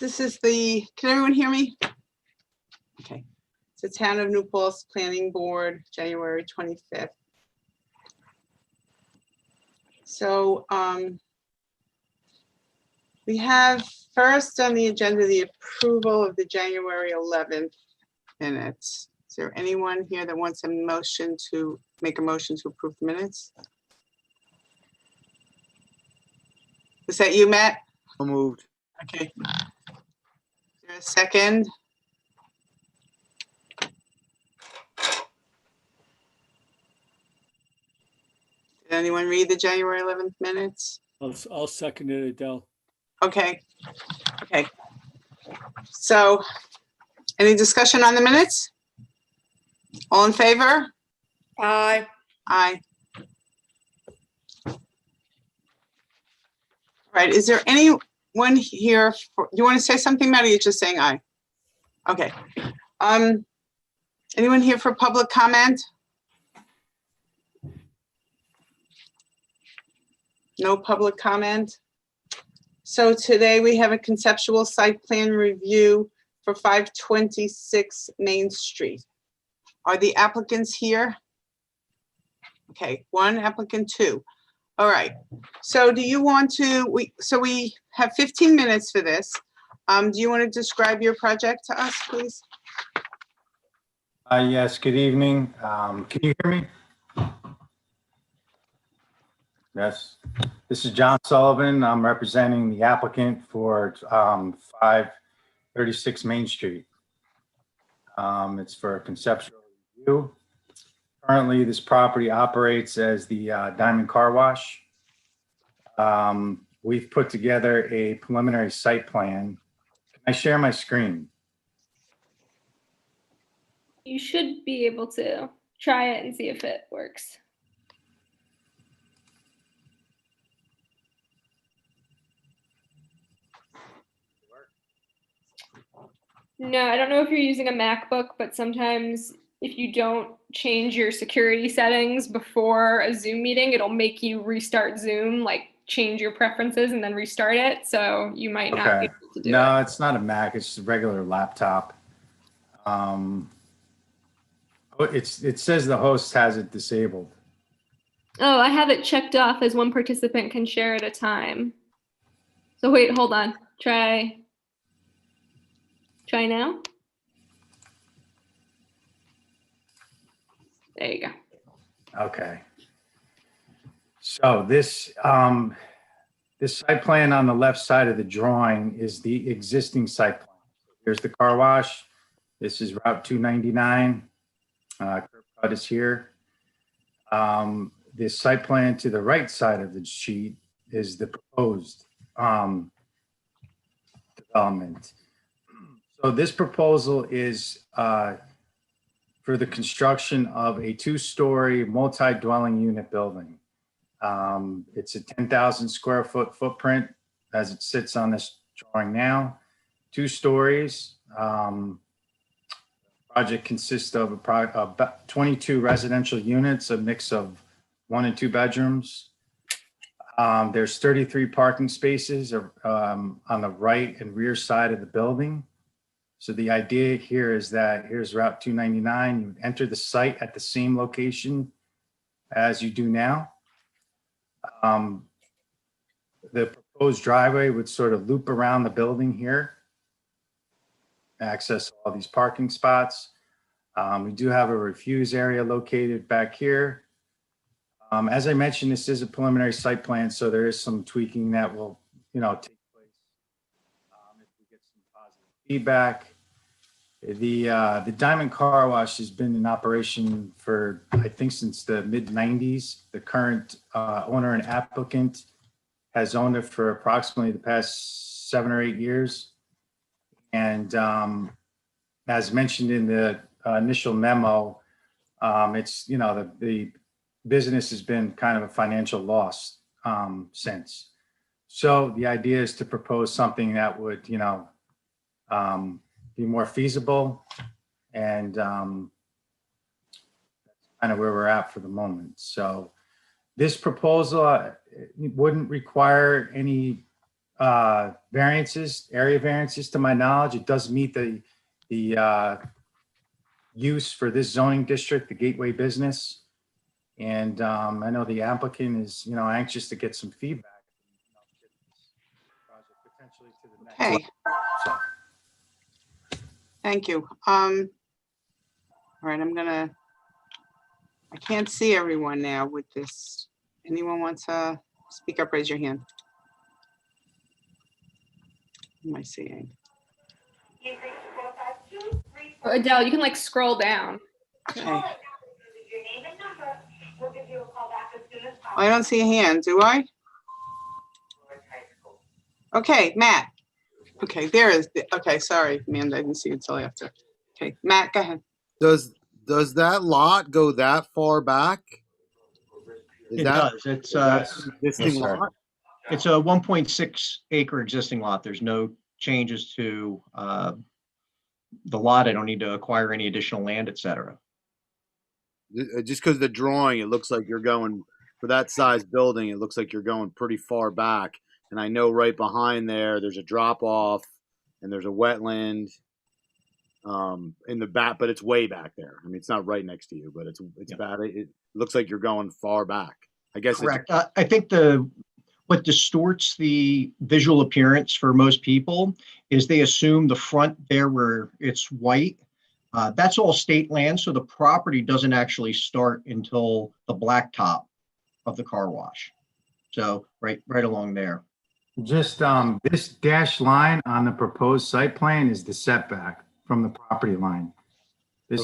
This is the, can everyone hear me? Okay. It's the Town of New Paltz Planning Board, January 25th. So we have first on the agenda the approval of the January 11th minutes. Is there anyone here that wants a motion to make a motion to approve the minutes? Was that you, Matt? So moved. Okay. Is there a second? Did anyone read the January 11th minutes? I'll second it, Adele. Okay. Okay. So any discussion on the minutes? All in favor? Aye. Aye. All right, is there anyone here, do you want to say something, Matt, or you're just saying aye? Okay. Anyone here for public comment? No public comment. So today we have a conceptual site plan review for 526 Main Street. Are the applicants here? Okay, one applicant, two. All right, so do you want to, we have 15 minutes for this. Do you want to describe your project to us, please? Yes, good evening. Can you hear me? Yes. This is John Sullivan. I'm representing the applicant for 536 Main Street. It's for a conceptual review. Currently, this property operates as the Diamond Car Wash. We've put together a preliminary site plan. Can I share my screen? You should be able to try it and see if it works. No, I don't know if you're using a MacBook, but sometimes if you don't change your security settings before a Zoom meeting, it'll make you restart Zoom, like change your preferences and then restart it. So you might not be able to do it. No, it's not a Mac. It's a regular laptop. It says the host has it disabled. Oh, I have it checked off as one participant can share at a time. So wait, hold on. Try now. There you go. Okay. So this site plan on the left side of the drawing is the existing site plan. Here's the car wash. This is Route 299. Curb cut is here. The site plan to the right side of the sheet is the proposed development. So this proposal is for the construction of a two-story multi-dwelling unit building. It's a 10,000 square foot footprint as it sits on this drawing now, 2 stories. Project consists of about 22 residential units, a mix of 1 and 2 bedrooms. There's 33 parking spaces on the right and rear side of the building. So the idea here is that here's Route 299. You enter the site at the same location as you do now. The proposed driveway would sort of loop around the building here, access all these parking spots. We do have a refuse area located back here. As I mentioned, this is a preliminary site plan, so there is some tweaking that will, take place if we get some positive feedback. The Diamond Car Wash has been in operation for, I think, since the mid-90s. The current owner and applicant has owned it for approximately the past 7 or 8 years. And as mentioned in the initial memo, it's, the business has been kind of a financial loss since. So the idea is to propose something that would, be more feasible, and that's kind of where we're at for the moment. So this proposal wouldn't require any variances, area variances to my knowledge. It does meet the use for this zoning district, the gateway business. And I know the applicant is, anxious to get some feedback. Potentially to the next. Okay, So, thank you. All right, I can't see everyone now with this. Anyone wants to speak up, raise your hand. What am I seeing? Adele, you can like scroll down. Okay. I don't see a hand, do I? Okay, Matt. Okay, there is, okay, sorry, Amanda, I didn't see you until after. Okay, Matt, go ahead. Does that lot go that far back? Is It that does. It's That's- existing Yes, sir. lot? it's a 1.6 acre existing lot. There's no changes to the lot. I don't need to acquire any additional land, et cetera. Just because the drawing, it looks like you're going for that size building. It looks like you're going pretty far back. And I know right behind there's a drop off and there's a wetland in the back, but it's way back there. I mean, it's not right next to you, but it's Yeah. bad. It looks like you're going far back. I guess Correct. I think what distorts the visual appearance for most people is they assume the front there where it's white. That's all state land, so the property doesn't actually start until the blacktop of the car wash. So right along there. Just this dashed line on the proposed site plan is the setback from the property line. Okay.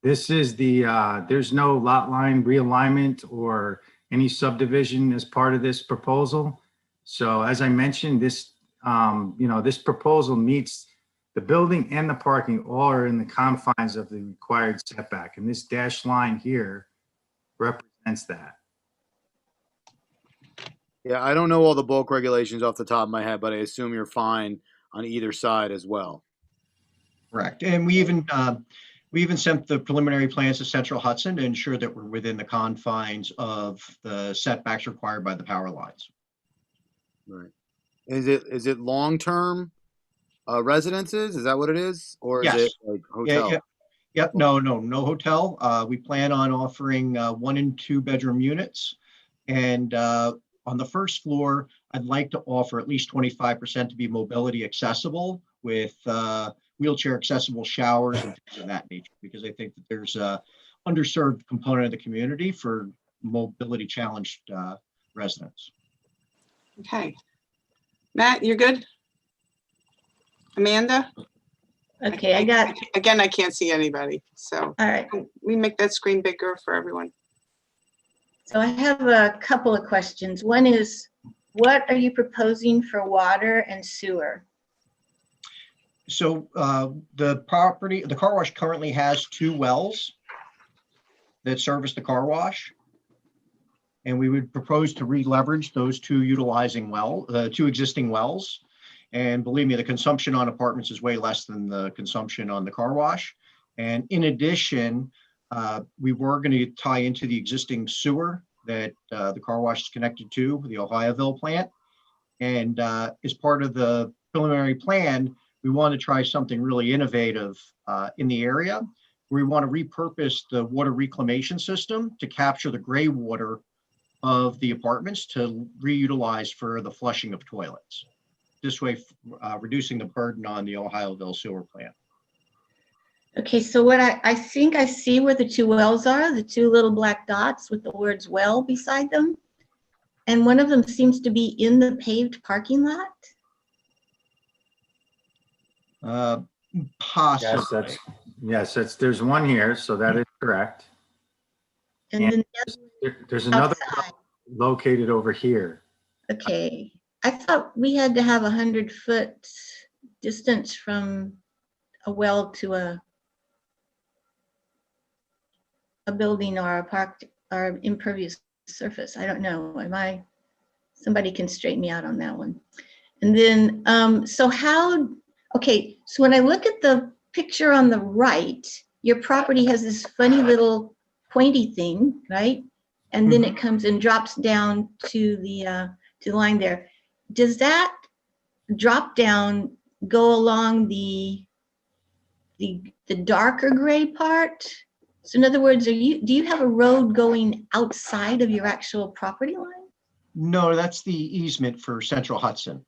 This is there's no lot line realignment or any subdivision as part of this proposal. So as I mentioned, this proposal meets the building and the parking all are in the confines of the required setback. And this dashed line here represents that. Yeah, I don't know all the bulk regulations off the top of my head, but I assume you're fine on either side as well. Correct. And we even sent the preliminary plans to Central Hudson to ensure that we're within the confines of the setbacks required by the power lines. Right. Is it long-term residences? Is that what it is? Or is Yes. it like hotel? Yep. No hotel. We plan on offering 1 and 2 bedroom units. And on the first floor, I'd like to offer at least 25% to be mobility accessible with wheelchair accessible showers and things of that nature, because I think that there's a underserved component of the community for mobility challenged residents. Okay. Matt, you're good? Amanda? Okay, I got, Again, I can't see anybody, so all right. we make that screen bigger for everyone. So I have a couple of questions. One is, what are you proposing for water and sewer? So the car wash currently has 2 wells that service the car wash. And we would propose to re-leverage those 2 2 existing wells. And believe me, the consumption on apartments is way less than the consumption on the car wash. And in addition, we were going to tie into the existing sewer that the car wash is connected to, the Ohioville plant. And as part of the preliminary plan, we want to try something really innovative in the area. We want to repurpose the water reclamation system to capture the gray water of the apartments to reutilize for the flushing of toilets. This way, reducing the burden on the Ohioville sewer plant. Okay, so what I think I see where the 2 wells are, the 2 little black dots with the words well beside them. And one of them seems to be in the paved parking lot. Possibly. Yes, there's one here, so that is correct. And And then There's another outside. located over here. Okay, I thought we had to have 100-foot distance from a well to a building or a park or impervious surface. I don't know. Somebody can straighten me out on that one. And then, so when I look at the picture on the right, your property has this funny little pointy thing, right? And then it comes and drops down to the line there. Does that drop down go along the darker gray part? So in other words, do you have a road going outside of your actual property line? No, that's the easement for Central Hudson.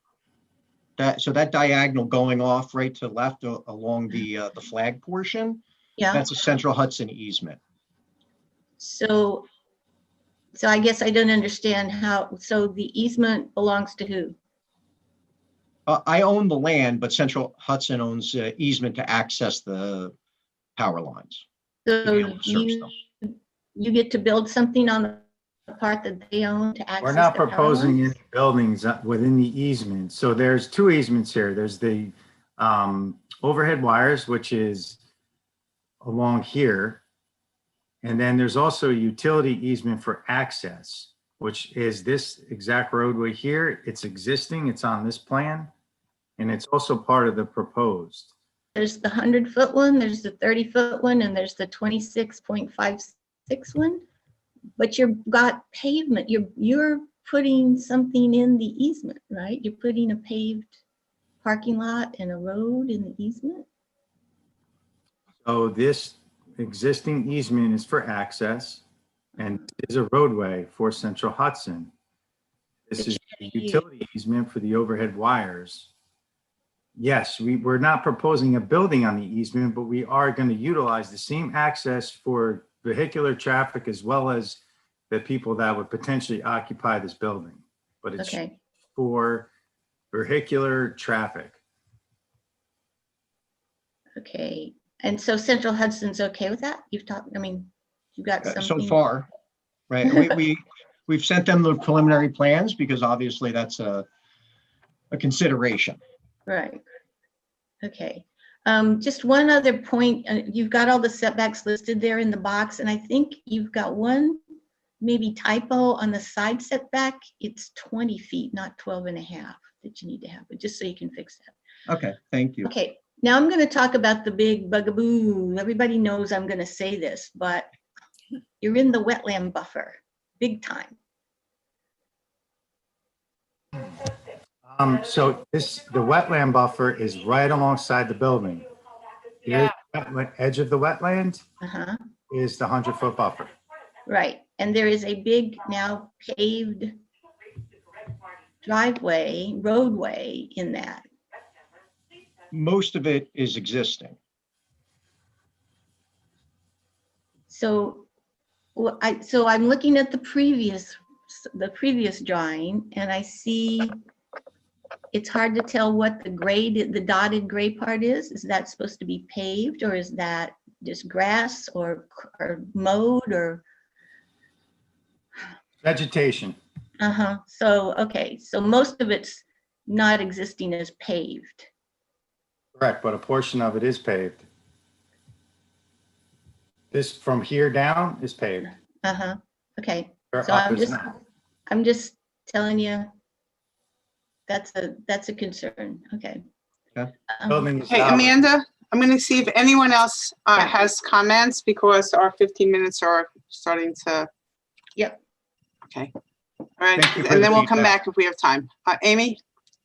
So that diagonal going off right to left along the flag portion, Yeah. that's a Central Hudson easement. So I guess I don't understand how, so the easement belongs to who? I own the land, but Central Hudson owns easement to access the power lines. To be able So to service them. you get to build something on the part that they own to access We're not the power proposing lines? any buildings within the easement. So there's two easements here. There's the overhead wires, which is along here. And then there's also a utility easement for access, which is this exact roadway here. It's existing, it's on this plan, and it's also part of the proposed. There's the 100-foot one, there's the 30-foot one, and there's the 26.56 one. But you've got pavement, you're putting something in the easement, right? You're putting a paved parking lot and a road in the easement? So this existing easement is for access and is a roadway for Central Hudson. This is the utility easement for the overhead wires. Yes, we're not proposing a building on the easement, but we are going to utilize the same access for vehicular traffic as well as the people that would potentially occupy this building. But it's Okay, for vehicular traffic. okay. And so Central Hudson's okay with that? You've talked, I mean, you've got So something. far, right? We've sent them the preliminary plans because obviously that's a consideration. Right. Okay. Just one other point, you've got all the setbacks listed there in the box, and I think you've got one maybe typo on the side setback. It's 20 feet, not 12 and a half that you need to have, but just so you can fix that. Okay, thank you. Okay, now I'm going to talk about the big bugaboo. Everybody knows I'm going to say this, but you're in the wetland buffer, big time. So the wetland buffer is right alongside the building. Here's the edge of the wetland Uh-huh, is the 100-foot buffer. right. And there is a big now paved roadway in that. Most of it is existing. So so I'm looking at the previous drawing, and I see it's hard to tell what the dotted gray part is. Is that supposed to be paved, or is that just grass or mowed or? Vegetation. Uh-huh. So, okay. So most of it's not existing as paved. Correct, but a portion of it is paved. This from here down is paved. Uh-huh. Okay. Or So up is not. I'm just telling you, that's a concern. Okay. Okay. Building is Hey, out. Amanda, I'm going to see if anyone else Yeah. has comments because our 15 minutes are starting to. Yep. Okay. All right. Thank you for And the then we'll come feedback. back if we have time. Amy?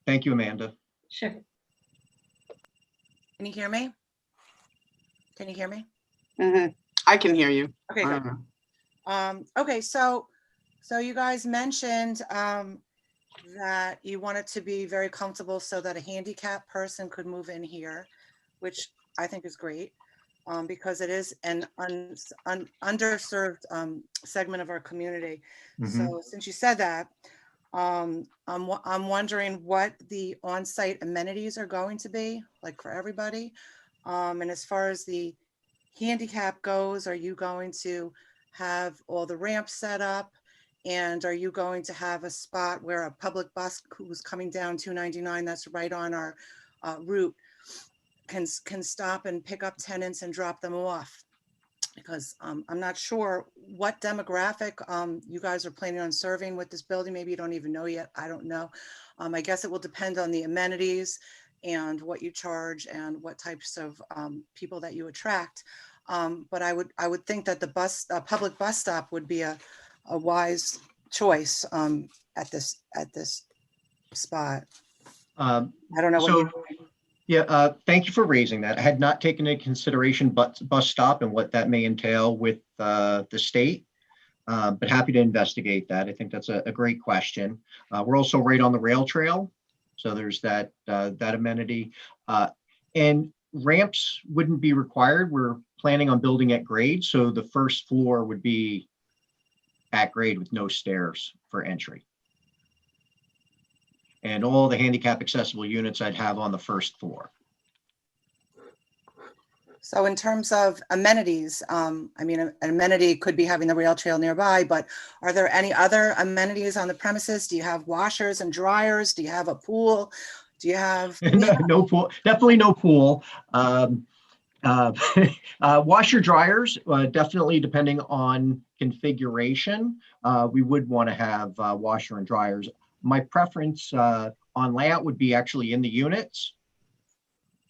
Thank you, Amanda. Sure. Can you hear me? Can you hear me? Mhm. I can hear you. Okay, I good. don't know. Okay, so you guys mentioned that you wanted to be very comfortable so that a handicapped person could move in here, which I think is great, because it is an underserved segment of our community. So since you said that, I'm wondering what the on-site amenities are going to be like for everybody. And as far as the handicap goes, are you going to have all the ramps set up? And are you going to have a spot where a public bus who's coming down 299, that's right on our route, can stop and pick up tenants and drop them off? Because I'm not sure what demographic you guys are planning on serving with this building. Maybe you don't even know yet. I don't know. I guess it will depend on the amenities and what you charge and what types of people that you attract. But I would think that the public bus stop would be a wise choice at this spot. I don't know what So, you, yeah, thank you for raising that. I had not taken into consideration bus stop and what that may entail with the state. But happy to investigate that. I think that's a great question. We're also right on the rail trail, so there's that amenity. And ramps wouldn't be required. We're planning on building at grade, so the first floor would be at grade with no stairs for entry. And all the handicap accessible units I'd have on the first floor. so in terms of amenities, I mean, an amenity could be having the rail trail nearby, but are there any other amenities on the premises? Do you have washers and dryers? Do you have a pool? Do you have? No pool, definitely no pool. Washer dryers, definitely depending on configuration, we would want to have washer and dryers. My preference on layout would be actually in the units,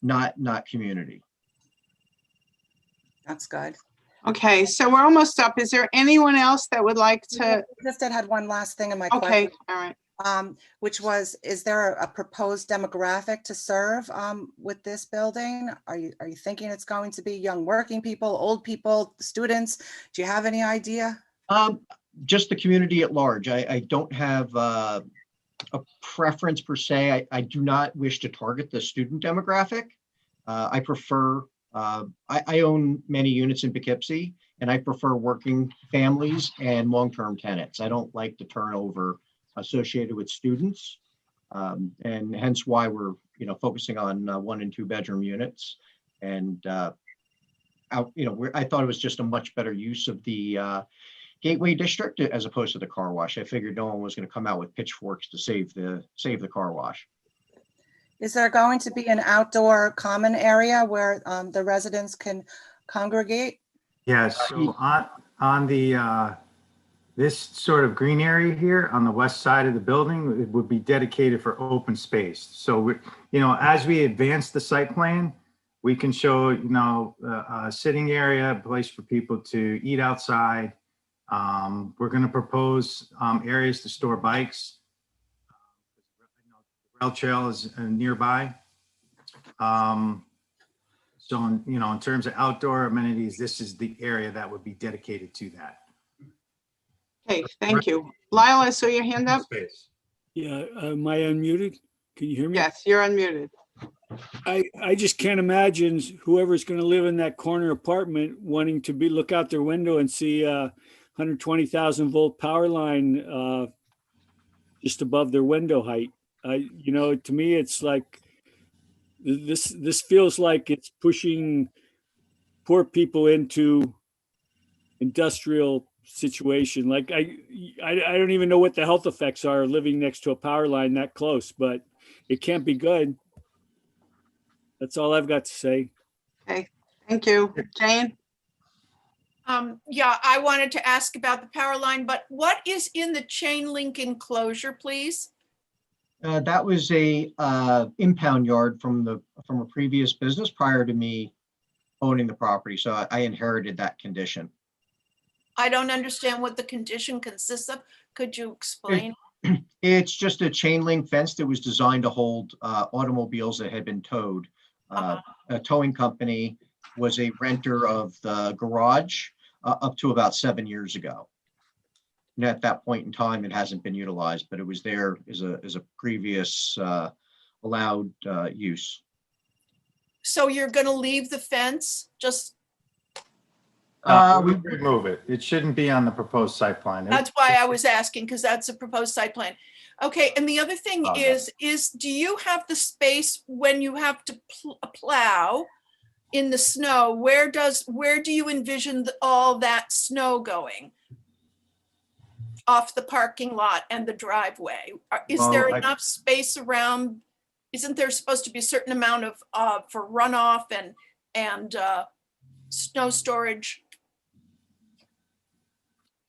not community. That's good. Okay, so we're almost up. Is there anyone else that would like to? Just had one last thing in my Okay, question, all right. which was, is there a proposed demographic to serve with this building? Are you thinking it's going to be young working people, old people, students? Do you have any idea? Just the community at large. I don't have a preference per se. I do not wish to target the student demographic. I prefer, I own many units in Poughkeepsie, and I prefer working families and long-term tenants. I don't like the turnover associated with students. And hence why we're, focusing on 1 and 2 bedroom units. And, I thought it was just a much better use of the Gateway District as opposed to the car wash. I figured no one was going to come out with pitchforks to save the car wash. Is there going to be an outdoor common area where the residents can congregate? Yes, so on the, this sort of green area here on the west side of the building, it would be dedicated for open space. So, as we advance the site plan, we can show, a sitting area, a place for people to eat outside. We're going to propose areas to store bikes. The rail trail is nearby. So, in terms of outdoor amenities, this is the area that would be dedicated to that. Okay, thank you. Lyle, I saw your hand up. Space. Yeah, am I unmuted? Can you hear me? Yes, you're unmuted. I just can't imagine whoever's going to live in that corner apartment wanting to look out their window and see 120,000 volt power line just above their window height. To me, it's like this feels like it's pushing poor people into industrial situation. Like I don't even know what the health effects are of living next to a power line that close, but it can't be good. That's all I've got to say. Okay, thank you. Jane? Yeah, I wanted to ask about the power line, but what is in the chain link enclosure, please? That was a impound yard from a previous business prior to me owning the property. So I inherited that condition. I don't understand what the condition consists of. Could you explain? It's just a chain link fence that was designed to hold automobiles that had been towed. A towing company was a renter of the garage up to about 7 years ago. And at that point in time, it hasn't been utilized, but it was there as a previous allowed use. So you're going to leave the fence? Just, We remove it. It shouldn't be on the proposed site plan. that's why I was asking, because that's a proposed site plan. Okay, and the other thing is do you have the space when you have to plow in the snow? Where do you envision all that snow going? Off the parking lot and the driveway? Is there enough space around? Isn't there supposed to be a certain amount of for runoff and snow storage?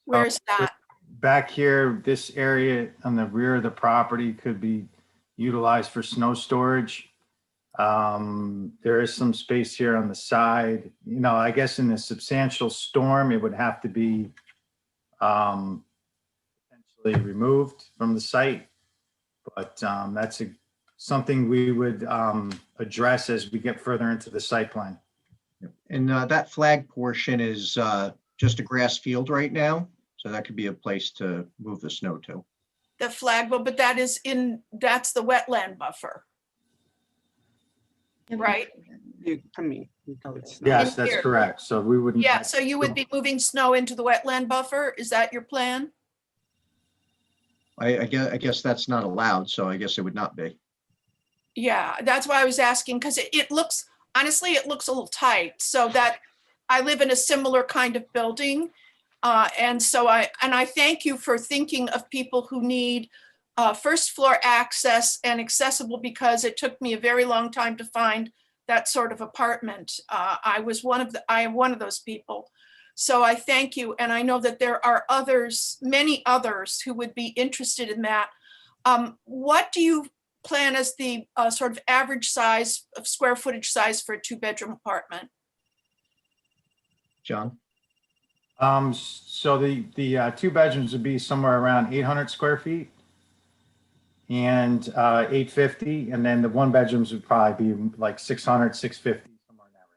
Where's that? Back here, this area on the rear of the property could be utilized for snow storage. There is some space here on the side. I guess in a substantial storm, it would have to be potentially removed from the site. But that's a something we would address as we get further into the site plan. And that flag portion is just a grass field right now, so that could be a place to move the snow to. The flag, but that's the wetland buffer, right? I mean, no, it's not. Yes, that's here. correct. So we wouldn't. Yeah, so you would be moving snow into the wetland buffer? Is that your plan? I guess that's not allowed, so I guess it would not be. Yeah, that's why I was asking, because it looks, honestly, it looks a little tight. So that I live in a similar kind of building. And so I thank you for thinking of people who need first floor access and accessible, because it took me a very long time to find that sort of apartment. I am one of those people. So I thank you. And I know that there are others, many others who would be interested in that. What do you plan as the sort of average size of square footage size for a 2-bedroom apartment? John? So the 2 bedrooms would be somewhere around 800 square feet and 850. And then the 1 bedrooms would probably be like 600, 650, somewhere in that range.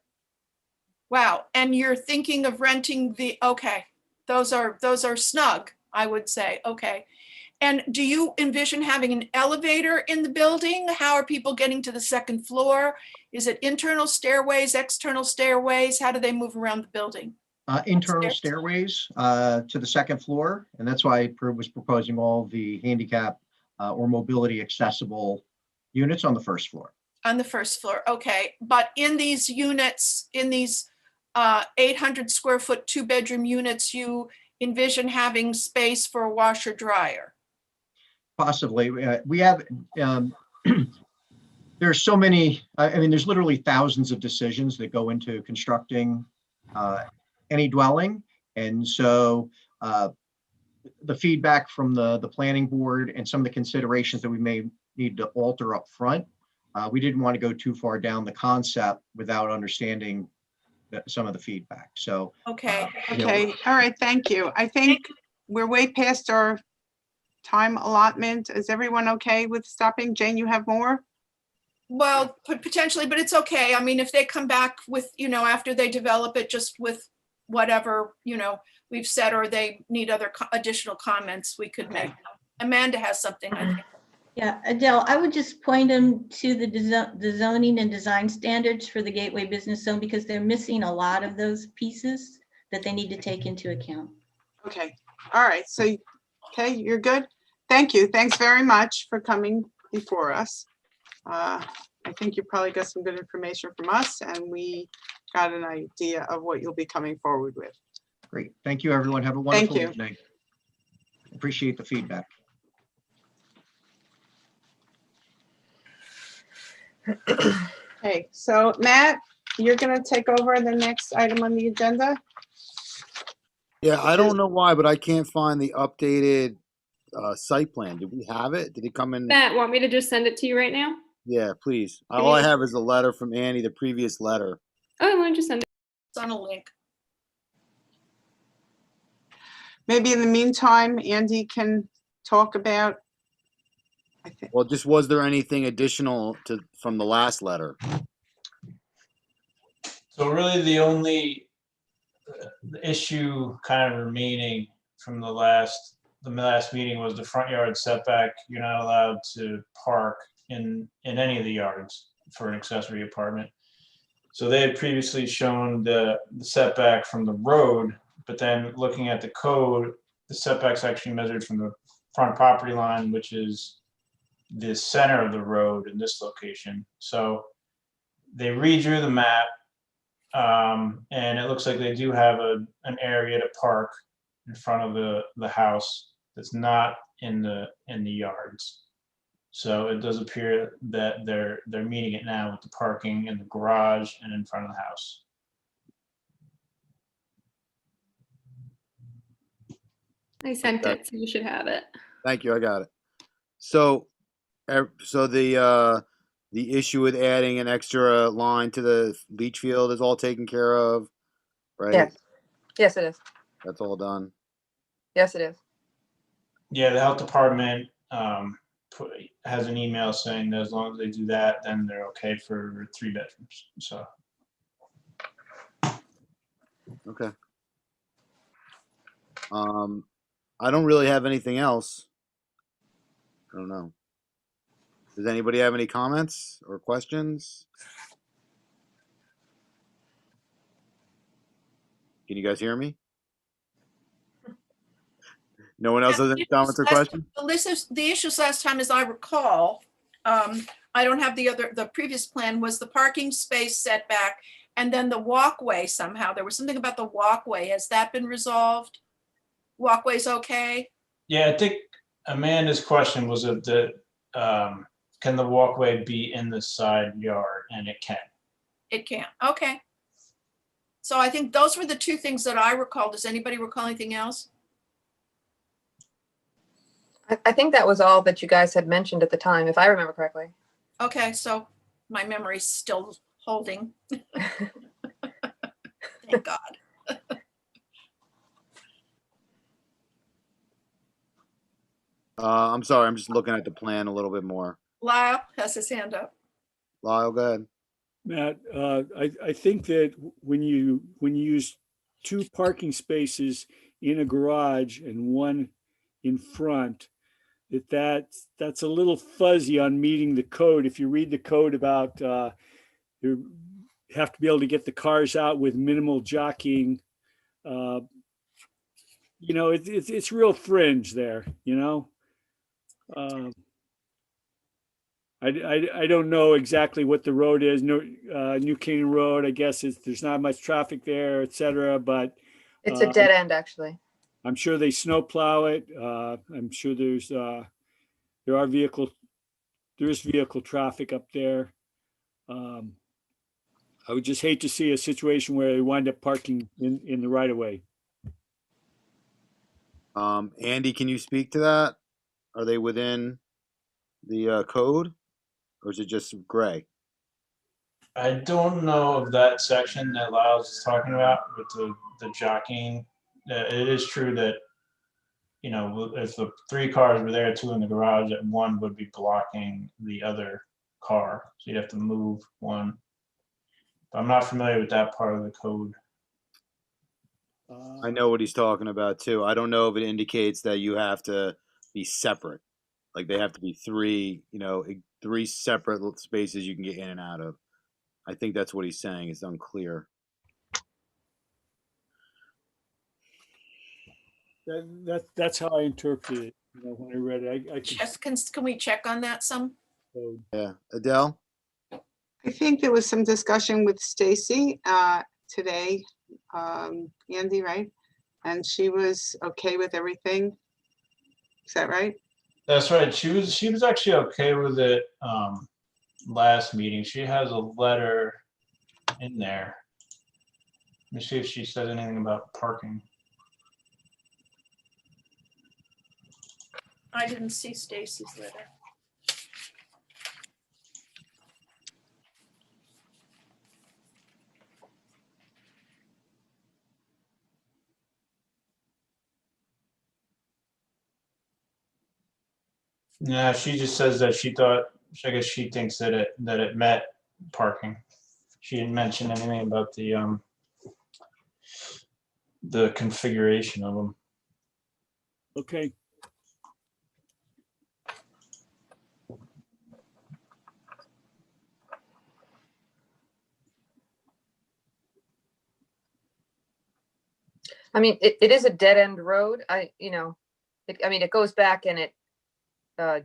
Wow, and you're thinking of renting okay, those are snug, I would say, okay. And do you envision having an elevator in the building? How are people getting to the second floor? Is it internal stairways, external stairways? How do they move around the building? Internal Upstairs? stairways to the second floor, and that's why I was proposing all the handicap or mobility accessible units on the first floor. On the first floor, okay. But in these units, in these 800 square foot 2-bedroom units, you envision having space for a washer dryer? Possibly. We have, there's so many, I mean, there's literally thousands of decisions that go into constructing any dwelling. And so the feedback from the planning board and some of the considerations that we may need to alter up front, we didn't want to go too far down the concept without understanding some of the feedback. So, Okay, Okay, all right, thank you. I think we're way past our time allotment. Is everyone okay with stopping? Jane, you have more? well, potentially, but it's okay. I mean, if they come back with, after they develop it, just with whatever, we've said, or they need other additional comments, we could make. Amanda has something, I think. Yeah, Adele, I would just point them to the zoning and design standards for the Gateway Business Zone, because they're missing a lot of those pieces that they need to take into account. Okay, all right, so, okay, you're good? Thank you, thanks very much for coming before us. I think you probably got some good information from us, and we got an idea of what you'll be coming forward with. great. Thank you, everyone. Have a Thank wonderful you. evening. Appreciate the feedback. Okay, so Matt, you're gonna take over the next item on the agenda? Yeah, I don't know why, but I can't find the updated site plan. Did we have it? Did it come in? Matt, want me to just send it to you right now? Yeah, please. All I have is a letter from Annie, the previous letter. Oh, why don't you send it? It's on a link. Maybe in the meantime, Andy can talk about, I think, Well, just was there anything additional from the last letter? So really the only issue kind of remaining from the last meeting was the front yard setback. You're not allowed to park in any of the yards for an accessory apartment. So they had previously shown the setback from the road, but then looking at the code, the setback's actually measured from the front property line, which is the center of the road in this location. So they redrew the map, and it looks like they do have an area to park in front of the house that's not in the yards. So it does appear that they're meeting it now with the parking in the garage and in front of the house. I sent it, so you should have it. Thank you, I got it. So, the issue with adding an extra line to the leach field is all taken care of, right? Yes. Yes, it is. That's all done. Yes, it is. Yeah, the health department has an email saying that as long as they do that, then they're okay for 3 bedrooms. So Okay. I don't really have anything else. I don't know. Does anybody have any comments or questions? Can you guys hear me? No one else has any comments or questions? The issues last time, as I recall, I don't have the previous plan was the parking space setback and then the walkway somehow. There was something about the walkway. Has that been resolved? Walkway's okay? yeah, I think Amanda's question was of can the walkway be in the side yard? And it can. It can, okay. So I think those were the two things that I recall. Does anybody recall anything else? I think that was all that you guys had mentioned at the time, if I remember correctly. Okay, so my memory's still holding. Thank God. I'm sorry. I'm just looking at the plan a little bit more. Lyle has his hand up. Lyle, go ahead. Matt, I think that when you use 2 parking spaces in a garage and 1 in front, that's a little fuzzy on meeting the code. If you read the code about you have to be able to get the cars out with minimal jockeying, it's real fringe there, I don't know exactly what the road is. No, New Canaan Road, I guess there's not much traffic there, et cetera, but It's a dead end, actually. I'm sure they snow plow it. I'm sure there's vehicle traffic up there. I would just hate to see a situation where they wind up parking in the right of way. Andy, can you speak to that? Are they within the code, or is it just gray? I don't know of that section that Lyle's is talking about with the jockeying. It is true that, if the 3 cars were there, 2 in the garage, that 1 would be blocking the other car. So you'd have to move 1. But I'm not familiar with that part of the code. I know what he's talking about too. I don't know if it indicates that you have to be separate. Like they have to be 3, 3 separate spaces you can get in and out of. I think that's what he's saying. It's unclear. That's how I interpret it. When I read it, I Can we check on that some? Yeah. Adele? I think there was some discussion with Stacy today, Andy, right? And she was okay with everything. Is that right? That's right. She was actually okay with it last meeting. She has a letter in there. Let me see if she said anything about parking. I didn't see Stacy's letter. Yeah, she just says that I guess she thinks that it met parking. She didn't mention anything about the configuration of them. Okay. I mean, it is a dead end road. It goes back and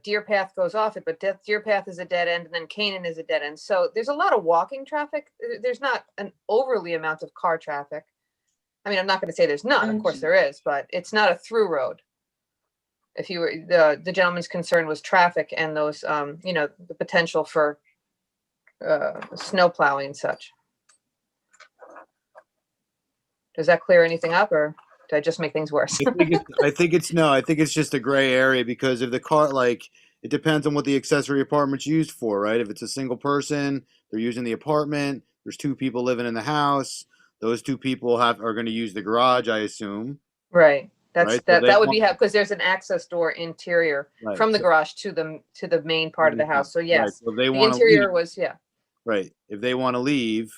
Deer Path goes off it, but Deer Path is a dead end and then Canaan is a dead end. So there's a lot of walking traffic. There's not an overly amount of car traffic. I mean, I'm not going to say there's none, of course there is, but it's not a through road. If you were, the gentleman's concern was traffic and those, the potential for snow plowing and such. Does that clear anything up, or did I just make things worse? I think it's just a gray area because if the car, it depends on what the accessory apartment's used for, right? If it's a single person, they're using the apartment, there's 2 people living in the house, those 2 people are going to use the garage, I assume. Right. That's, Right, so that, they that would be want- how, because there's an access door interior Right, from the so- garage to the main part of the house. So Right, yes, so if they the want to interior leave, was, yeah, right, if they want to leave,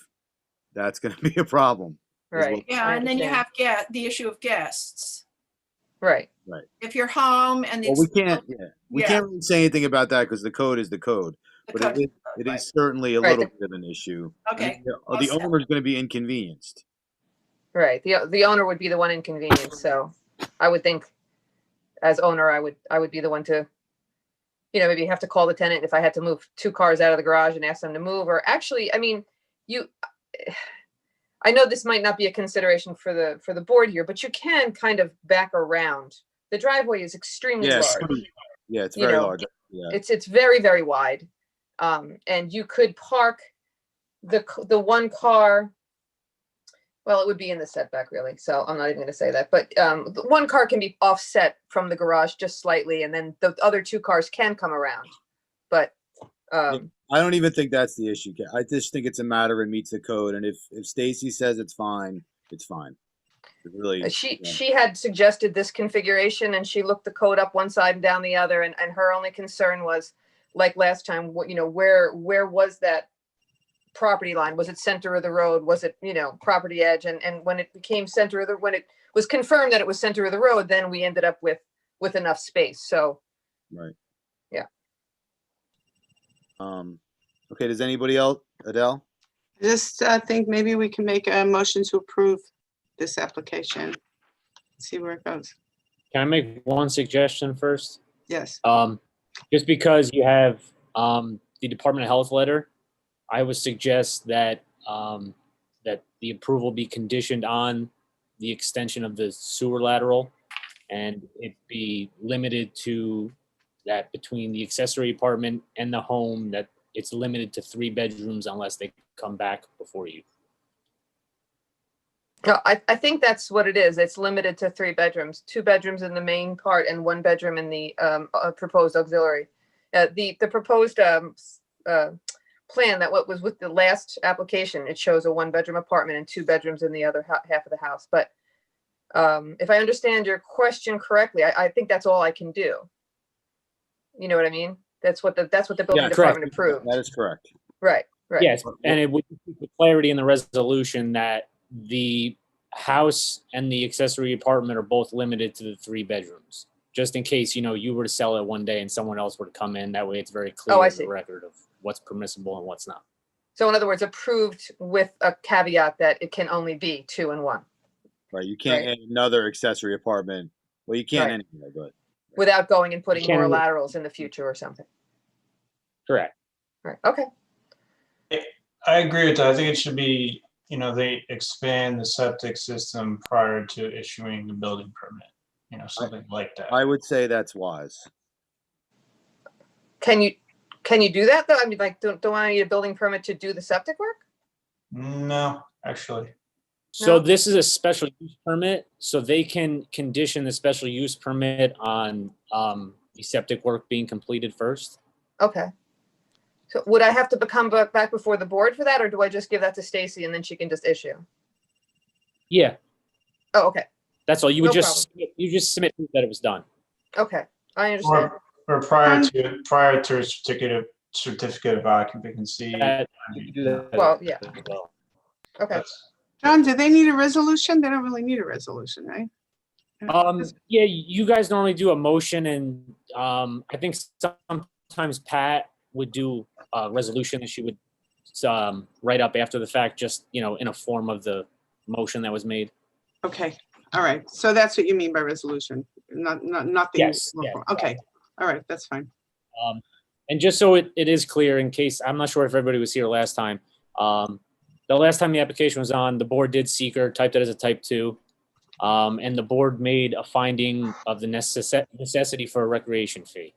that's going to be a problem. is right. what- Yeah, I and then you understand. have the issue of guests. Right. If you're home and Well, it's we can't, we Yeah. can't really say anything about that because the code is the code. the But code. it is certainly a Right, little bit of an issue. I Okay. mean, the owner's going to be inconvenienced. Right. The owner would be the one inconvenienced. So I would think as owner, I would be the one to, maybe have to call the tenant if I had to move 2 cars out of the garage and ask them to move. Or actually, I mean, I know this might not be a consideration for the board here, but you can kind of back around. The driveway is extremely Yes. large. Yeah, it's You very know, large. Yeah. It's very, very wide. And you could park the one car. Well, it would be in the setback really. So I'm not even gonna say that, but the one car can be offset from the garage just slightly, and then the other 2 cars can come around. But I don't even think that's the issue. I just think it's a matter and meets the code. And if Stacy says it's fine, it's fine. It really. she had suggested this configuration, and she looked the code up one side and down the other, and her only concern was, like last time, where was that property line? Was it center of the road? Was it, property edge? And when it became when it was confirmed that it was center of the road, then we ended up with enough space. So. Right. Yeah. Okay. Does anybody else, Adele? Just think maybe we can make a motion to approve this application. See where it goes. Can I make one suggestion first? Yes. Just because you have the Department of Health letter, I would suggest that that the approval be conditioned on the extension of the sewer lateral, and it be limited to that between the accessory apartment and the home, that it's limited to 3 bedrooms unless they come back before you. No, I think that's what it is. It's limited to 3 bedrooms, 2 bedrooms in the main part and 1 bedroom in the proposed auxiliary. The proposed plan that what was with the last application, it shows a 1-bedroom apartment and 2 bedrooms in the other half of the house. But if I understand your question correctly, I think that's all I can do. You know what I mean? That's what the building department approved. That is correct. Right. Right. Yes, and it would be clarity in the resolution that the house and the accessory apartment are both limited to the 3 bedrooms, just in case, you were to sell it one day and someone else were to come in. That way it's very clear Oh, I in see. the record of what's permissible and what's not. So in other words, approved with a caveat that it can only be 2 and 1 Right. You can't Right. add another accessory apartment. Well, you can't Right. anyway, but. without going and putting can't more only- laterals in the future or something. Correct. Right. Okay. I agree with that. I think it should be, they expand the septic system prior to issuing the building permit, something like that. I would say that's wise. Can you do that though? I mean, like, don't I need a building permit to do the septic work? No, actually. So No? this is a special use permit, so they can condition the special use permit on the septic work being completed first. Okay. So would I have to come back before the board for that, or do I just give that to Stacy and then she can just issue? Yeah, Oh, okay. that's all. You would No just submit proof that it was done. Okay. I understand. Or prior to a certificate of occupancy. You can do that. Well, yeah. as well. Okay. That's- John, do they need a resolution? They don't really need a resolution, right? Yeah, you guys normally do a motion, and I think sometimes Pat would do a resolution that she would write up after the fact, just, in a form of the motion that was made. Okay, all right. So that's what you mean by resolution, nothing. Yes, yeah, Okay, all right, that's fine. And just so it is clear, in case, I'm not sure if everybody was here last time, the last time the application was on, the board did seeker, typed it as a type 2. And the board made a finding of the necessity for a recreation fee.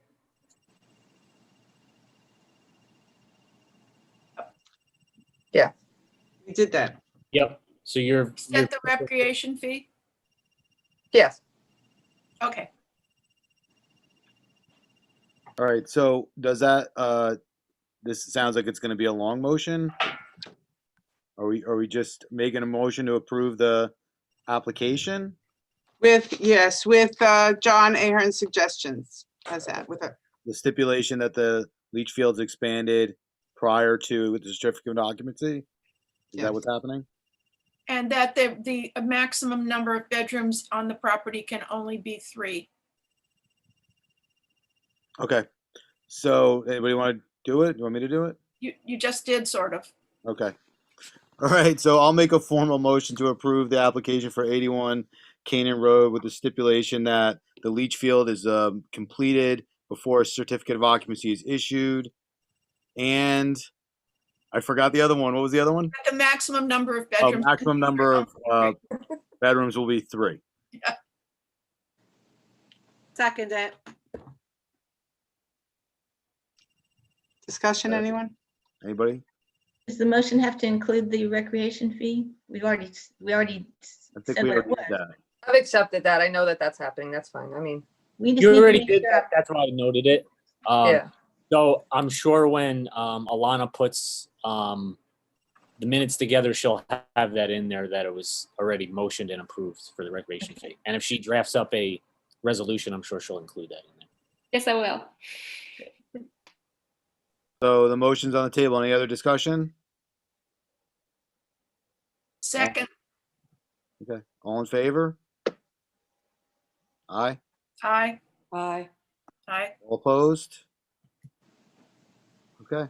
We did that. Yep. So you're Set the recreation fee? Yes. Okay. All right. So does that, this sounds like it's going to be a long motion. Are we just making a motion to approve the application? Yes, with John Ahern's suggestions. How's that with a, The stipulation that the leach field's expanded prior to the certificate of occupancy? Is Yes. that what's happening? And that the maximum number of bedrooms on the property can only be 3. Okay. So anybody want to do it? You want me to do it? You just did, sort of. Okay. All right. So I'll make a formal motion to approve the application for 81 Canaan Road with the stipulation that the leach field is completed before a certificate of occupancy is issued. And I forgot the other one. What was the other one? The maximum number of Oh, bedrooms. maximum number of bedrooms will be 3. Second it. discussion, anyone? Anybody? Does the motion have to include the recreation fee? We already I think said we what it already was. did that. I've accepted that. I know that that's happening. That's fine. I mean, We just You need to already make did sure- that. That's why I noted it. yeah. So I'm sure when Alana puts the minutes together, she'll have that in there that it was already motioned and approved for the recreation fee. And if she drafts up a resolution, I'm sure she'll include that in there. Yes, I will. So the motion's on the table. Any other discussion? Second. Okay. All in favor? Aye. Aye. Aye. Aye. All opposed? Okay.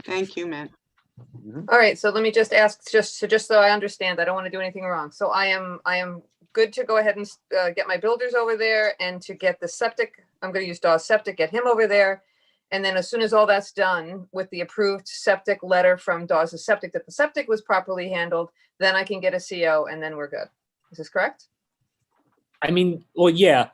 Thank you, Matt. All right, so let me just ask, just so I understand, I don't want to do anything wrong. So I am good to go ahead and get my builders over there and to get the septic. I'm going to use Dawes Septic, get him over there. And then as soon as all that's done with the approved septic letter from Dawes Septic, that the septic was properly handled, then I can get a CO and then we're good. Is this correct? I mean, well, yeah,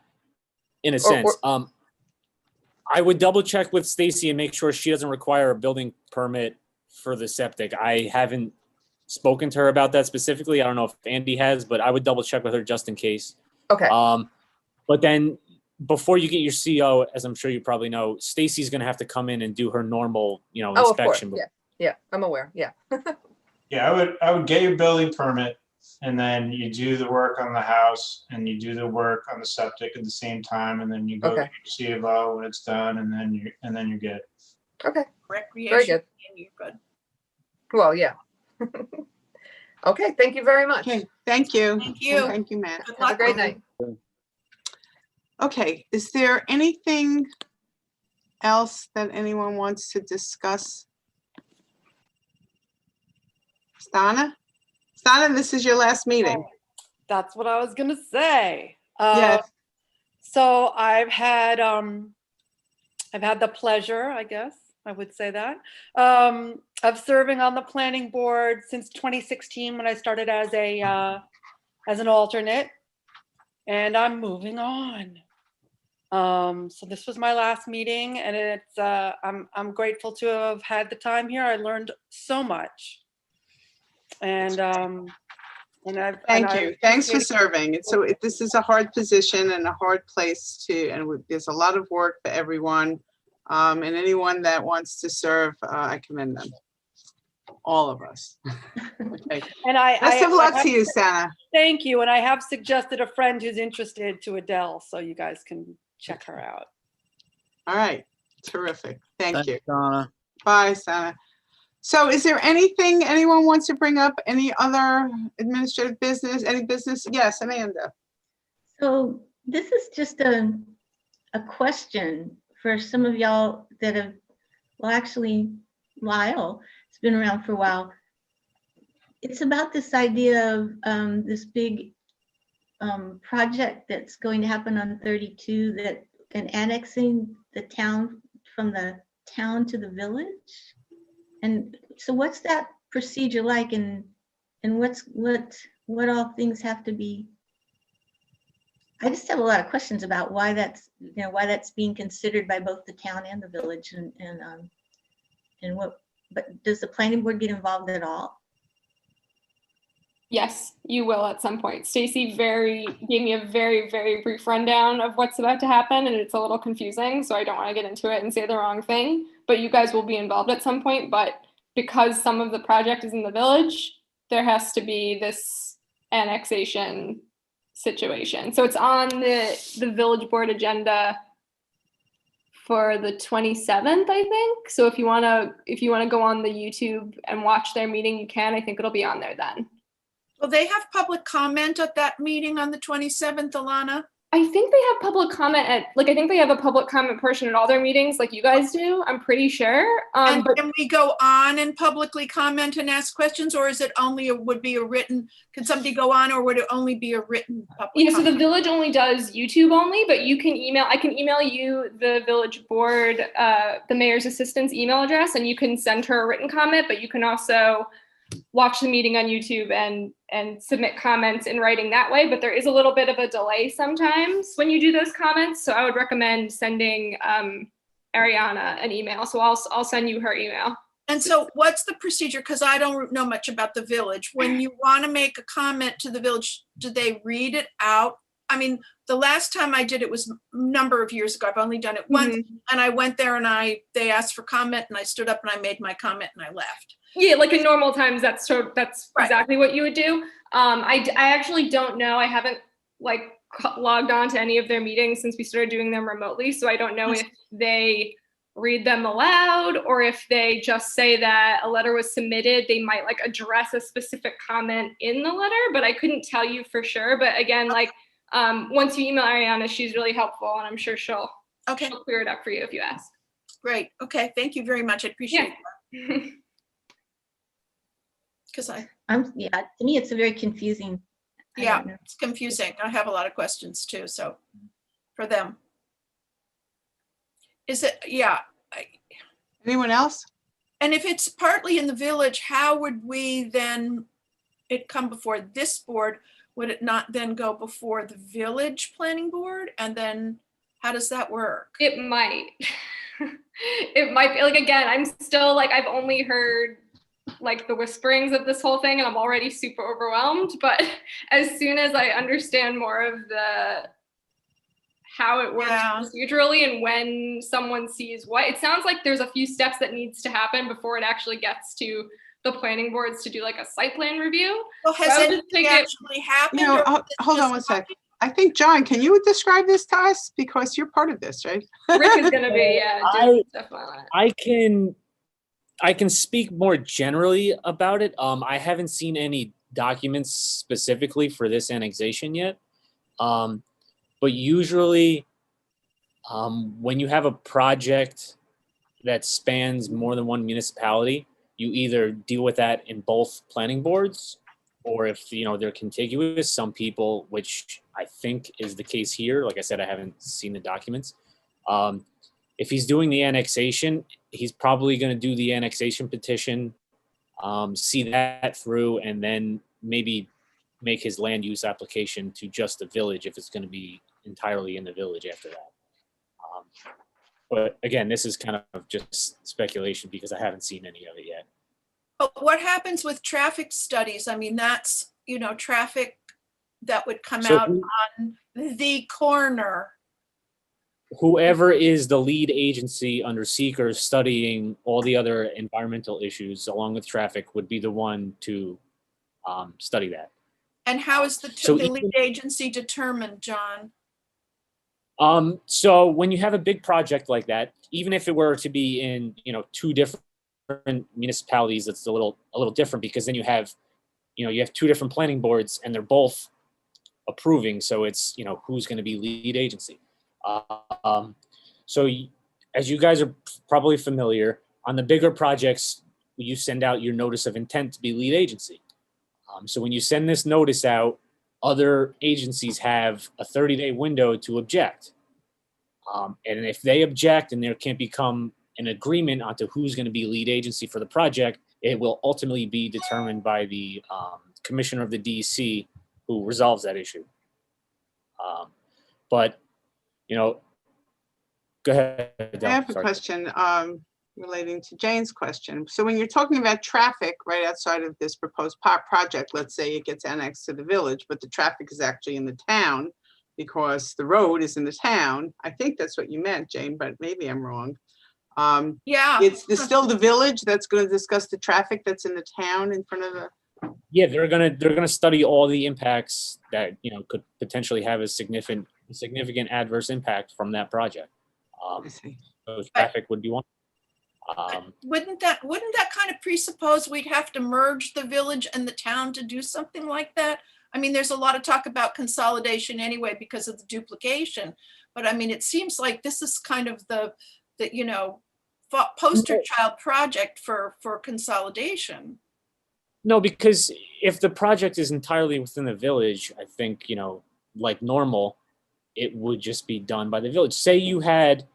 in a sense. I would double check with Stacy and make sure she doesn't require a building permit for the septic. I haven't spoken to her about that specifically. I don't know if Andy has, but I would double check with her just in case. Okay. But then before you get your CO, as I'm sure you probably know, Stacy's going to have to come in and do her normal, Oh, of course. inspection. Yeah, I'm aware. Yeah. Yeah, I would get your building permit, and then you do the work on the house and you do the work on the septic at the same time, and then you go Okay. to your C of O when it's done, and then you're good. Okay. Recreation. Very good. And you're good. Well, yeah. Okay. Thank you very much. Okay, thank you. Thank you. Thank you, Matt. Good Have a luck great with it. night. Okay, is there anything else that anyone wants to discuss? Stana? Stana, this is your last meeting. That's what I was gonna say. Yes. So I've had the pleasure, I guess I would say that, of serving on the planning board since 2016 when I started as an alternate, and I'm moving on. So this was my last meeting, and it's I'm grateful to have had the time here. I learned so much, and Thank you. Thanks for serving. This is a hard position and a hard place there's a lot of work for everyone. And anyone that wants to serve, I commend them. All of us. Okay. And Best of luck to you, Stana. Thank you. And I have suggested a friend who's interested to Adele, so you guys can check her out. All right. Terrific. Thank you. Donna. Bye, Stana. So is there anything anyone wants to bring up? Any other administrative business? Any business? Yes, Amanda. So this is just a question for some of y'all that have, well, actually, Lyle, it's been around for a while. It's about this idea of this big project that's going to happen on 32, and annexing the town from the town to the village. And so what's that procedure like, and what all things have to be? I just have a lot of questions about why that's being considered by both the town and the village, and what, but does the planning board get involved at all? Yes, you will at some point. Stacy gave me a very, very brief rundown of what's about to happen, and it's a little confusing, so I don't want to get into it and say the wrong thing, but you guys will be involved at some point. But because some of the project is in the village, there has to be this annexation situation. So it's on the village board agenda for the 27th, I think. So if you wanna go on the YouTube and watch their meeting, you can. I think it'll be on there then. Will they have public comment at that meeting on the 27th, Alana? I think they have public comment at, like, I think they have a public comment portion at all their meetings, like you guys do. I'm pretty sure. And But can we go on and publicly comment and ask questions, or is it only, would be a written, could somebody go on, or would it only be a written public yeah, so the comment? village only does YouTube only, but you can I can email you the village board, the mayor's assistant's email address, and you can send her a written comment, but you can also watch the meeting on YouTube and submit comments in writing that way. But there is a little bit of a delay sometimes when you do those comments. So I would recommend sending Ariana an email. So I'll send you her email. And so what's the procedure? Because I don't know much about the village. When you want to make a comment to the village, do they read it out? I mean, the last time I did it was a number of years ago. I've only done it once. And I went there and they asked for comment and I stood up and I made my comment and I left. Yeah, like in normal times, that's right. Exactly what you would do. I actually don't know. I haven't like logged on to any of their meetings since we started doing them remotely. So I don't know if they read them aloud or if they just say that a letter was submitted. They might like address a specific comment in the letter, but I couldn't tell you for sure. But again, like once you email Ariana, she's really helpful and I'm sure she'll clear it up for you if you ask. Great. Okay. Thank you very much. I appreciate it. Because yeah, to me, it's a very confusing. Yeah, it's confusing. I have a lot of questions too. So for them. Is it, yeah. Anyone else? And if it's partly in the village, how would we then, it come before this board? Would it not then go before the village planning board? And then how does that work? It might. It might be, like, again, I'm still like, I've only heard like the whisperings of this whole thing and I'm already super overwhelmed, but as soon as I understand more of how it works procedurally and when someone sees what, it sounds like there's a few steps that needs to happen before it actually gets to the planning boards to do like a site plan review. Well, has anything actually happened? You know, hold on one sec. I think, John, can you describe this to us? Because you're part of this, right? Rick is gonna be, doing stuff on it. I can speak more generally about it. I haven't seen any documents specifically for this annexation yet. But usually when you have a project that spans more than one municipality, you either deal with that in both planning boards, or if they're contiguous, some people, which I think is the case here, like I said, I haven't seen the documents. If he's doing the annexation, he's probably going to do the annexation petition, see that through, and then maybe make his land use application to just the village if it's going to be entirely in the village after that. But again, this is kind of just speculation because I haven't seen any of it yet. But what happens with traffic studies? I mean, that's, traffic that would come out on the corner. Whoever is the lead agency under seeker studying all the other environmental issues along with traffic would be the one to study that. And how is the lead agency determined, John? So when you have a big project like that, even if it were to be in, two different municipalities, it's a little different because then you have two different planning boards and they're both approving. So it's, who's going to be lead agency. So as you guys are probably familiar, on the bigger projects, you send out your notice of intent to be lead agency. So when you send this notice out, other agencies have a 30-day window to object. And if they object and there can't become an agreement onto who's going to be lead agency for the project, it will ultimately be determined by the commissioner of the DEC who resolves that issue. But go ahead. I have a question relating to Jane's question. So when you're talking about traffic right outside of this proposed project, let's say it gets annexed to the village, but the traffic is actually in the town because the road is in the town. I think that's what you meant, Jane, but maybe I'm wrong. Yeah. It's still the village that's going to discuss the traffic that's in the town in front of the Yeah, they're gonna study all the impacts that, could potentially have a significant adverse impact from that project. I see. So traffic would be one. Wouldn't that kind of presuppose we'd have to merge the village and the town to do something like that? I mean, there's a lot of talk about consolidation anyway because of the duplication, but I mean, it seems like this is kind of the poster child project for consolidation. No, because if the project is entirely within the village, I think, like normal, it would just be done by the village. Say you had,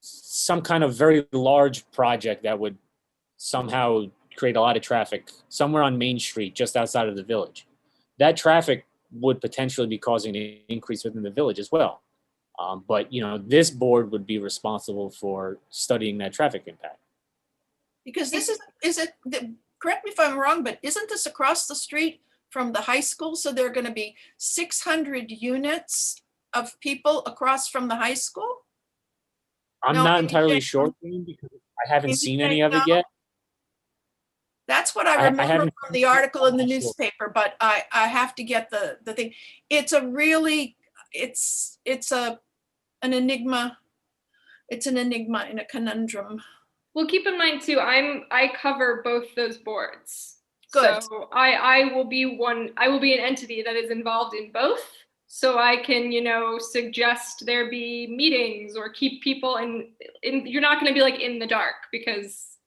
some kind of very large project that would somehow create a lot of traffic somewhere on Main Street, just outside of the village. That traffic would potentially be causing an increase within the village as well. But, this board would be responsible for studying that traffic impact. Because this correct me if I'm wrong, but isn't this across the street from the high school? So there are going to be 600 units of people across from the high school? I'm No, not maybe entirely Jake, sure because I haven't maybe seen any Jake, of it no? yet. That's what I I remember haven't from the article in the I'm not sure. newspaper, but I have to get the thing. It's a really, it's an enigma. It's an enigma and a conundrum. Well, keep in mind too, I cover both those boards. Good. So I will be an entity that is involved in both. So I can, suggest there be meetings or keep people in you're not going to be like in the dark because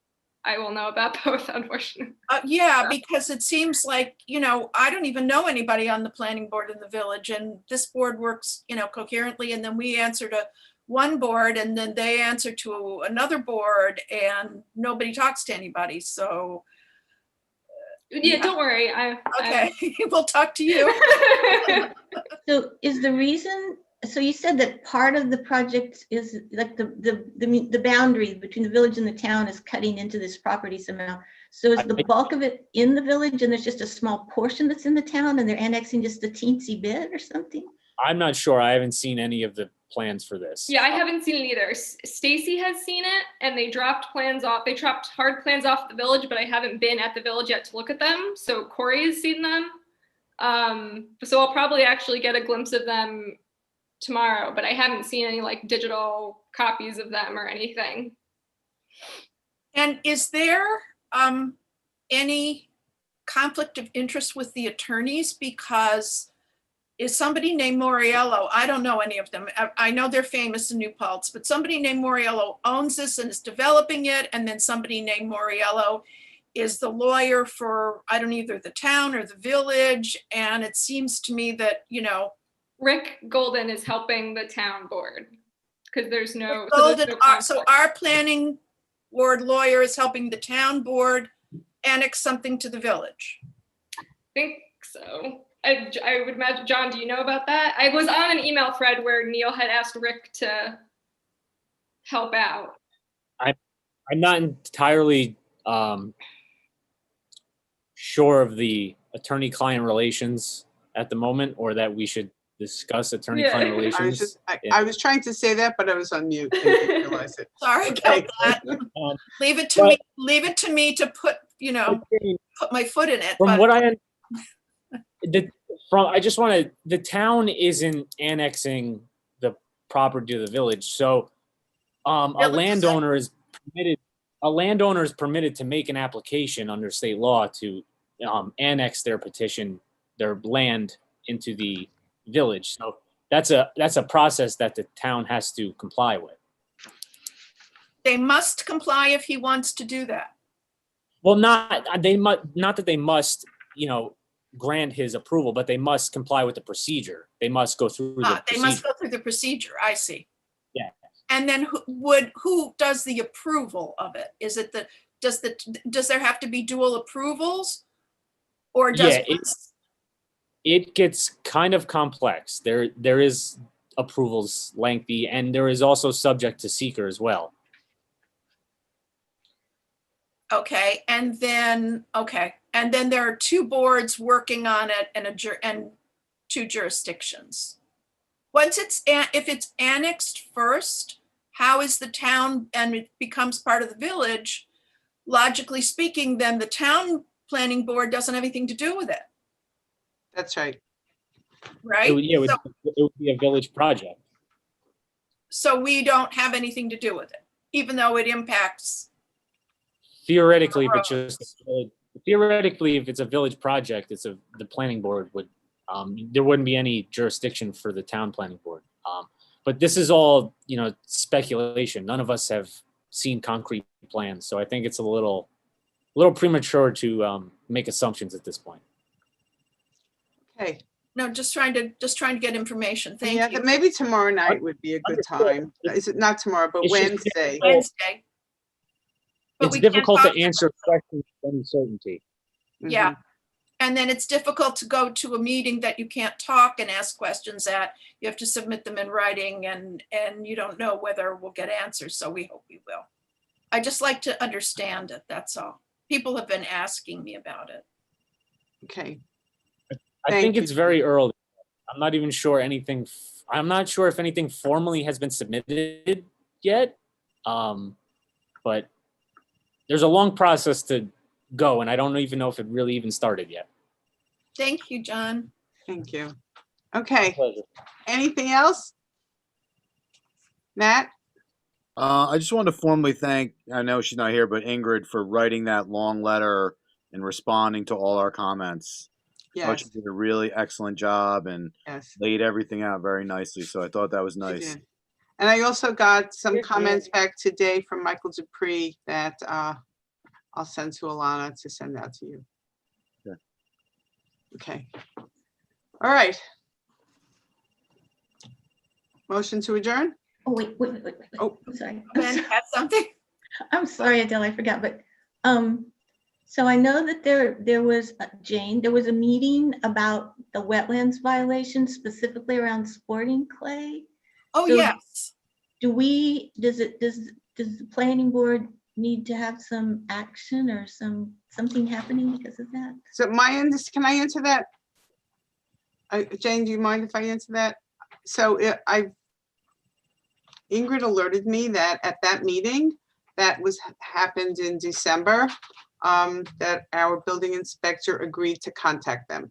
I will know about both, unfortunately. Yeah, because it seems like, I don't even know anybody on the planning board in the village, and this board works, coherently, and then we answer to one board and then they answer to another board and nobody talks to anybody. So yeah, don't worry. Okay, we'll talk to you. So is the reason, so you said that part of the project is like the boundary between the village and the town is cutting into this property somehow. So is the bulk of it in the village and there's just a small portion that's in the town and they're annexing just a teensy bit or something? I'm not sure. I haven't seen any of the plans for this. Yeah, I haven't seen it either. Stacy has seen it and they dropped plans off. They dropped hard plans off the village, but I haven't been at the village yet to look at them. So Corey has seen them. So I'll probably actually get a glimpse of them tomorrow, but I haven't seen any like digital copies of them or anything. And is there any conflict of interest with the attorneys? Because is somebody named Moriello, I don't know any of them. I know they're famous in New Paltz, but somebody named Moriello owns this and is developing it. And then somebody named Moriello is the lawyer for, I don't know, either the town or the village. And it seems to me that, Rick Golden is helping the town board because there's no. So our planning board lawyer is helping the town board annex something to the village. I think so. I would imagine, John, do you know about that? I was on an email thread where Neil had asked Rick to help out. I'm not entirely sure of the attorney-client relations at the moment, or that we should discuss attorney-client relations. I was trying to say that, but I was on mute. I didn't realize it. Sorry Okay. about that. Leave it to me to put, put my foot in it. From what I just want to, the town isn't annexing the property to the village. So a landowner is permitted to make an application under state law to annex their land into the village. So that's a process that the town has to comply with. They must comply if he wants to do that. Well, not that they must, grant his approval, but they must comply with the procedure. They must go through the procedure. They must go through the procedure. I see. Yeah. And then who does the approval of it? Is it does there have to be dual approvals? Or does it gets kind of complex. There is approvals lengthy, and there is also subject to seeker as well. Okay, and then there are two boards working on it and two jurisdictions. If it's annexed first, how is the town, and it becomes part of the village, logically speaking, then the town planning board doesn't have anything to do with it, That's right. right? Yeah, So- it would be a village project. So we don't have anything to do with it, even though it impacts. Theoretically, but Roads. just theoretically, if it's a village project, the planning board would, there wouldn't be any jurisdiction for the town planning board. But this is all, speculation. None of us have seen concrete plans, so I think it's a little premature to make assumptions at this point. Okay. No, just trying to get information. Thank Yeah, you. maybe tomorrow night would be a good time. Is it not tomorrow, but It's just Wednesday? Wednesday. But It's we can't difficult to talk- answer questions with any certainty. Yeah. Mhm. And then it's difficult to go to a meeting that you can't talk and ask questions at. You have to submit them in writing and you don't know whether we'll get answers, so we hope we will. I just like to understand it, that's all. People have been asking me about it. Okay. I Thank think you. it's very early. I'm not even sure I'm not sure if anything formally has been submitted yet. But there's a long process to go, and I don't even know if it really even started yet. Thank you, John. Thank you. Okay. Pleasure. Anything else? Matt? I just wanted to formally thank, I know she's not here, but Ingrid for writing that long letter and responding to all our comments. I thought Yes. she did a really excellent job and Yes. laid everything out very nicely. So I thought that was you nice. did. And I also got some Good comments deal. back today from Michael Dupree that I'll send to Alana to send out to you. Okay. Okay. All right. Motion to adjourn? Oh, wait. Oh. I'm sorry. Ben, have something? I'm sorry, Adele, I forgot, but, so I know that there was, Jane, there was a meeting about the wetlands violation specifically around sporting clay. Oh, So- yes. Does the planning board need to have some action or something happening because of that? So can I answer that? Jane, do you mind if I answer that? So Ingrid alerted me that at that meeting that happened in December, that our building inspector agreed to contact them.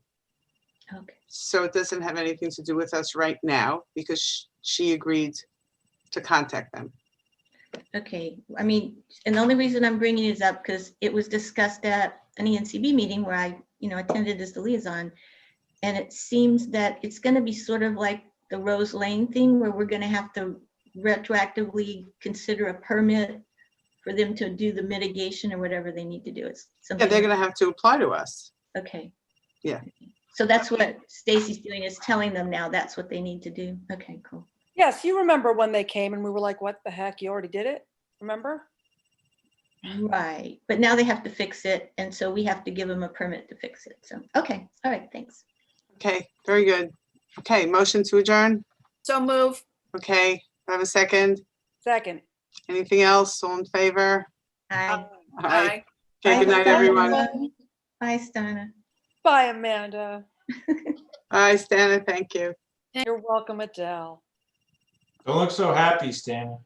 Okay, So it doesn't have anything to do with us right now because she agreed to contact them. okay. I mean, and the only reason I'm bringing it up because it was discussed at an ENCB meeting where I, attended as the liaison. And it seems that it's going to be sort of like the Rose Lane thing where we're going to have to retroactively consider a permit for them to do the mitigation or whatever they need to do. It's Yeah, something. they're gonna have to apply to us. Okay. Yeah. So that's what Stacy's doing, is telling them now that's what they need to do. Okay, cool. Yes, you remember when they came and we were like, what the heck? You already did it? Remember? Right. But now they have to fix it. And so we have to give them a permit to fix it. So, okay. All right. Thanks. Okay, very good. Okay, motion to adjourn. So move. Okay, have a second. Second. Anything else? All in favor? Bye. Aye. Okay, good night, everyone. Bye, Stana. Bye, Amanda. Bye, Stana, thank you. You're welcome, Adele. Don't look so happy, Stan.